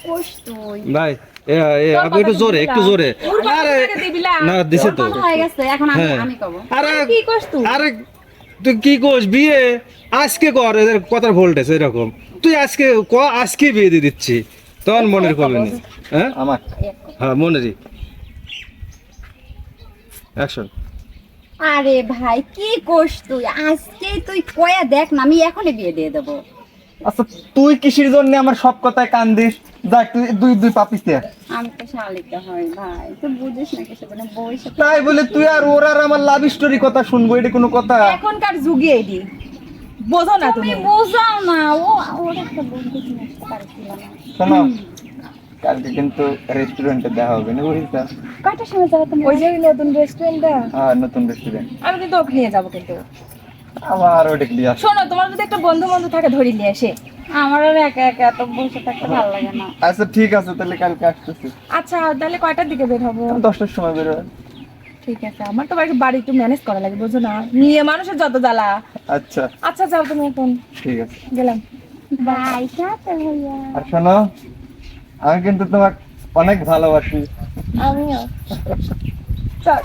কোষ তুই ভাই আপনি একটু জোরে আরে না দিছে তো হয়ে গেছে এখন আমি হ্যাঁ। আমি কব আরে কি কোষ তুই আরে তুই কি কোস বিয়ে আজকে কর এদের কথার ভোল্টেজ এরকম তুই আজকে আজকে বিয়ে দিয়ে দিচ্ছি তখন মনের করবে না হ্যাঁ আমার হ্যাঁ মনেরই অ্যাকশন আরে ভাই কি কোষ তুই আজকে তুই কয়া দেখ না আমি এখনই বিয়ে দিয়ে দেবো আচ্ছা তুই কিসের জন্য আমার সব কথায় কান দিস যা তুই দুই পাপিতে আমি তো শালিকা হয় ভাই তুই বুঝিস না কিছু মানে বই সাথে তাই বলে তুই আর ওর আর আমার লাভ স্টোরি কথা শুনবো এটা কোনো কথা? এখনকার যুগে এডি বোঝো না তুমি তুমি বোঝাও না ওর একটা বন্ধু কিনে আসতে পারছিল না শোনো কালকে কিন্তু রেস্টুরেন্টে দেখা হবে না বুঝিস? কয়টার সময় যাবো তুমি ওই যে নতুন রেস্টুরেন্টটা হ্যাঁ নতুন রেস্টুরেন্ট আমি কিন্তু ওকে নিয়ে যাবো কিন্তু আবার ওটা ক্লিয়ার শোনো তোমার যদি একটা বন্ধু থাকে ধরে নিয়ে আসে আমার আর একা একা এত বসে থাকতে ভালো লাগে না আচ্ছা ঠিক আছে তাহলে কালকে আসতেছি আচ্ছা তাহলে কয়টার দিকে বের হবো 10টার সময় বের হবে। ঠিক আছে আমার তো বাড়ি একটু ম্যানেজ করা লাগে বুঝো না নিয়ে মানুষের যত জ্বালা আচ্ছা আচ্ছা যাও তুমি এখন ঠিক আছে গেলাম বাই সাথে ভাইয়া আর শোনো আমি কিন্তু তোমাকে অনেক ভালোবাসি আমিও চল